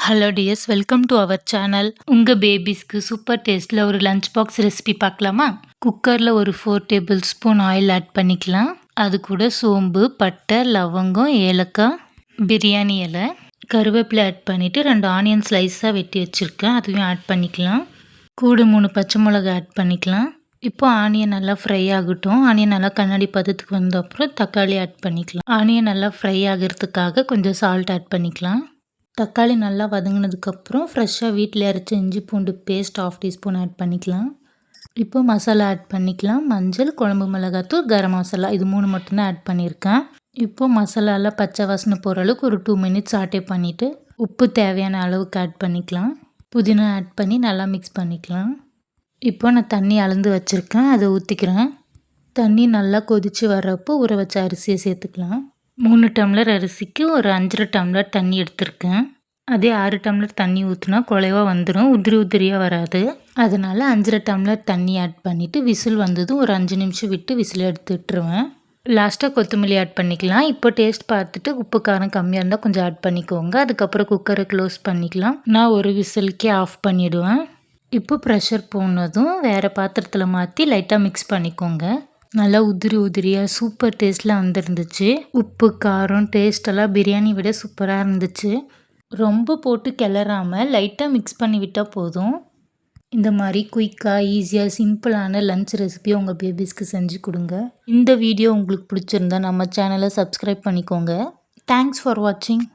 Hello dears, welcome to our channel. உங்கள் பேபிஸ்க்கு super டேஸ்ட்டில் ஒரு லஞ்ச் பாக்ஸ் ரெசிபி பார்க்கலாமா? குக்கரில் ஒரு 4 டேபிள் ஸ்பூன் ஆயில் ஆட் பண்ணிக்கலாம். அது கூட சோம்பு, பட்டை, லவங்கம், ஏலக்காய், பிரியாணி இலை, கருவேப்பிலை ஆட் பண்ணிவிட்டு 2 ஆனியன் ஸ்லைஸாக வெட்டி வச்சுருக்கேன், அதையும் ஆட் பண்ணிக்கலாம். கூட 3 பச்சை மிளகா ஆட் பண்ணிக்கலாம். இப்போ ஆனியன் நல்லா ஃப்ரை ஆகட்டும். ஆனியன் நல்லா கண்ணாடி பதத்துக்கு வந்த அப்புறம் தக்காளி ஆட் பண்ணிக்கலாம். ஆனியன் நல்லா ஃப்ரை ஆகிறதுக்காக கொஞ்சம் சால்ட் ஆட் பண்ணிக்கலாம். தக்காளி நல்லா வதங்கினதுக்கப்புறம் ஃப்ரெஷ்ஷாக வீட்டில் அரைச்ச இஞ்சி பூண்டு பேஸ்ட் 1/2 டீஸ்பூன் ஆட் பண்ணிக்கலாம். இப்போ மசாலா ஆட் பண்ணிக்கலாம். மஞ்சள், குழம்பு மிளகாத்தூள், கரம் மசாலா இது 3 மட்டும்தான் ஆட் பண்ணியிருக்கேன். இப்போ மசாலாவில் பச்சை வாசனை போகிற அளவுக்கு ஒரு 2 மினிட்ஸ் சாட்டே பண்ணிவிட்டு உப்பு தேவையான அளவுக்கு ஆட் பண்ணிக்கலாம். புதினா ஆட் பண்ணி நல்லா மிக்ஸ் பண்ணிக்கலாம். இப்போ நான் தண்ணி அளந்து வச்சுருக்கேன், அதை ஊற்றிக்கிறேன். தண்ணி நல்லா கொதித்து வர்றப்போ ஊற வச்ச அரிசியை சேர்த்துக்கலாம். 3 டம்ளர் அரிசிக்கு ஒரு 5.5 டம்ளர் தண்ணி எடுத்திருக்கேன். அதே 6 டம்ளர் தண்ணி ஊற்றினா குழைவாக வந்துடும், உதிரி உதிரியாக வராது. அதனால் 5.5 டம்ளர் தண்ணி ஆட் பண்ணிவிட்டு விசில் வந்ததும் ஒரு 5 நிமிஷம் விட்டு விசில் எடுத்துட்டுருவேன். லாஸ்ட்டாக கொத்தமல்லி ஆட் பண்ணிக்கலாம். இப்போ டேஸ்ட் பார்த்துட்டு உப்பு காரம் கம்மியாக இருந்தால் கொஞ்சம் ஆட் பண்ணிக்கோங்க. அதுக்கப்புறம் குக்கரை க்ளோஸ் பண்ணிக்கலாம். நான் ஒரு விசிலுக்கே ஆஃப் பண்ணிவிடுவேன். இப்போ ப்ரெஷர் போனதும் வேறு பாத்திரத்தில் மாற்றி லைட்டாக மிக்ஸ் பண்ணிக்கோங்க. நல்லா உதிரி உதிரியாக சூப்பர் டேஸ்ட்டில் வந்துருந்துச்சு. உப்பு காரம் டேஸ்ட்டெல்லாம் பிரியாணி விட சூப்பராக இருந்துச்சு. ரொம்ப போட்டு கிளறாமல் லைட்டாக மிக்ஸ் பண்ணி விட்டால் போதும். இந்த மாதிரி குயிக்காக ஈஸியாக சிம்பிளான லஞ்ச் ரெசிபியை உங்கள் பேபிஸ்க்கு செஞ்சு கொடுங்க. இந்த வீடியோ உங்களுக்கு பிடிச்சிருந்தா நம்ம சேனலை சப்ஸ்கிரைப் பண்ணிக்கோங்க. தேங்க்ஸ் ஃபார் வாட்சிங்.